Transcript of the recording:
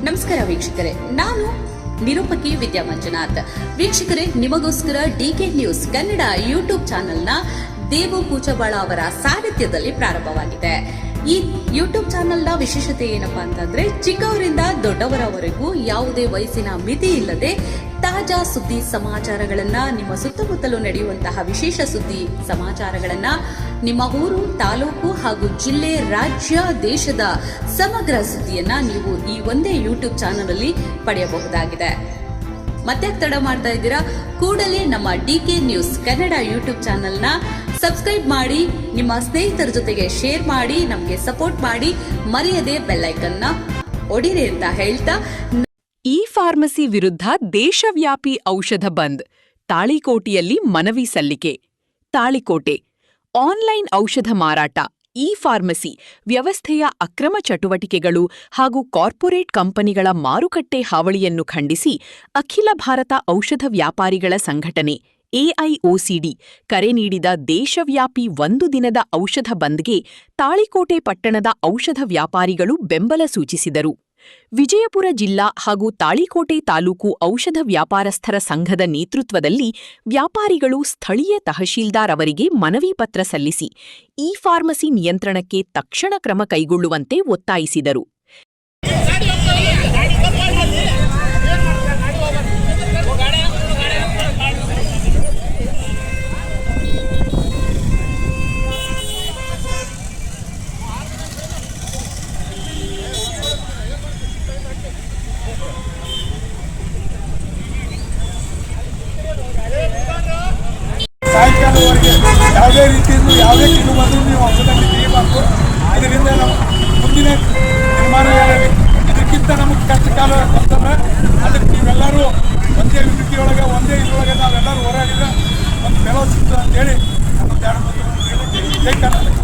ನಮಸ್ಕಾರ ವೀಕ್ಷಕರೇ, ನಾನು ನಿರೂಪಕಿ ವಿದ್ಯಾ ಮಂಜುನಾಥ್. ವೀಕ್ಷಕರೇ, ನಿಮಗೋಸ್ಕರ ಡಿಕೆ ನ್ಯೂಸ್ ಕನ್ನಡ ಯೂಟ್ಯೂಬ್ ಚಾನೆಲ್ನ ದೇವು ಕೂಚಬಾಳ ಅವರ ಸಾರಥ್ಯದಲ್ಲಿ ಪ್ರಾರಂಭವಾಗಿದೆ. ಈ ಯೂಟ್ಯೂಬ್ ಚಾನೆಲ್ನ ವಿಶೇಷತೆ ಏನಪ್ಪಾ ಅಂತಂದ್ರೆ, ಚಿಕ್ಕವರಿಂದ ದೊಡ್ಡವರವರೆಗೂ ಯಾವುದೇ ವಯಸ್ಸಿನ ಮಿತಿ ಇಲ್ಲದೆ ತಾಜಾ ಸುದ್ದಿ ಸಮಾಚಾರಗಳನ್ನ, ನಿಮ್ಮ ಸುತ್ತಮುತ್ತಲು ನಡೆಯುವಂತಹ ವಿಶೇಷ ಸುದ್ದಿ ಸಮಾಚಾರಗಳನ್ನ, ನಿಮ್ಮ ಊರು, ತಾಲೂಕು ಹಾಗೂ ಜಿಲ್ಲೆ, ರಾಜ್ಯ, ದೇಶದ ಸಮಗ್ರ ಸುದ್ದಿಯನ್ನ ನೀವು ಈ ಒಂದೇ ಯೂಟ್ಯೂಬ್ ಚಾನೆಲ್ ಅಲ್ಲಿ ಪಡೆಯಬಹುದಾಗಿದೆ. ಮತ್ತೆ ತಡ ಮಾಡ್ತಾ ಇದ್ದೀರಾ? ಕೂಡಲೇ ನಮ್ಮ ಡಿಕೆ ನ್ಯೂಸ್ ಕನ್ನಡ ಯೂಟ್ಯೂಬ್ ಚಾನೆಲ್ನ ಸಬ್ಸ್ಕ್ರೈಬ್ ಮಾಡಿ, ನಿಮ್ಮ ಸ್ನೇಹಿತರ ಜೊತೆಗೆ ಶೇರ್ ಮಾಡಿ, ನಮಗೆ ಸಪೋರ್ಟ್ ಮಾಡಿ, ಮರೆಯದೆ ಬೆಲ್ ಐಕನ್ನ ಒಡಿರಿ ಅಂತ ಹೇಳ್ತಾ, ಇ ಫಾರ್ಮಸಿ ವಿರುದ್ಧ ದೇಶವ್ಯಾಪಿ ಔಷಧ ಬಂದ್, ತಾಳಿಕೋಟೆಯಲ್ಲಿ ಮನವಿ ಸಲ್ಲಿಕೆ. ತಾಳಿಕೋಟೆ ಆನ್ಲೈನ್ ಔಷಧ ಮಾರಾಟ, ಇ ಫಾರ್ಮಸಿ ವ್ಯವಸ್ಥೆಯ ಅಕ್ರಮ ಚಟುವಟಿಕೆಗಳು ಹಾಗೂ ಕಾರ್ಪೊರೇಟ್ ಕಂಪನಿಗಳ ಮಾರುಕಟ್ಟೆ ಹಾವಳಿಯನ್ನು ಖಂಡಿಸಿ ಅಖಿಲ ಭಾರತ ಔಷಧ ವ್ಯಾಪಾರಿಗಳ ಸಂಘಟನೆ ಎಐಒಸಿಡಿ ಕರೆ ನೀಡಿದ ದೇಶವ್ಯಾಪಿ ಒಂದು ದಿನದ ಔಷಧ ಬಂದ್ಗೆ ತಾಳಿಕೋಟೆ ಪಟ್ಟಣದ ಔಷಧ ವ್ಯಾಪಾರಿಗಳು ಬೆಂಬಲ ಸೂಚಿಸಿದರು. ವಿಜಯಪುರ ಜಿಲ್ಲಾ ಹಾಗೂ ತಾಳಿಕೋಟೆ ತಾಲೂಕು ಔಷಧ ವ್ಯಾಪಾರಸ್ಥರ ಸಂಘದ ನೇತೃತ್ವದಲ್ಲಿ ವ್ಯಾಪಾರಿಗಳು ಸ್ಥಳೀಯ ತಹಶೀಲ್ದಾರ್ ಅವರಿಗೆ ಮನವಿ ಪತ್ರ ಸಲ್ಲಿಸಿ ಇ ಫಾರ್ಮಸಿ ನಿಯಂತ್ರಣಕ್ಕೆ ತಕ್ಷಣ ಕ್ರಮ ಕೈಗೊಳ್ಳುವಂತೆ ಒತ್ತಾಯಿಸಿದರು. ಸಾಯಂಕಾಲವರೆಗೆ ಯಾವುದೇ ರೀತಿಯಿಂದ ಯಾವುದೇ ಕಿರು ಬಂದರೂ ನೀವು ಔಷಧದಲ್ಲಿ ತೆಗೆಯಬಾರ್ದು. ಇದರಿಂದ ನಾವು ಮುಂದಿನ ನಿರ್ಮಾಣಗಳಲ್ಲಿ ಇದಕ್ಕಿಂತ ನಮಗೆ ಕಷ್ಟ ಕಾಲ ಬಂತಂದ್ರೆ ಅದಕ್ಕೆ ನೀವೆಲ್ಲರೂ ಒಂದೇ ವಿನಂತಿಯೊಳಗೆ ಒಂದೇ ಇದರೊಳಗೆ ನಾವೆಲ್ಲರೂ ಹೋರಾಡಿದ್ರೆ ಒಂದು ಬೆಲೆ ಸಿಗ್ತದೆ ಅಂತೇಳಿ ನಮ್ಮ ಜೈ ಕರ್ನಾಟಕ.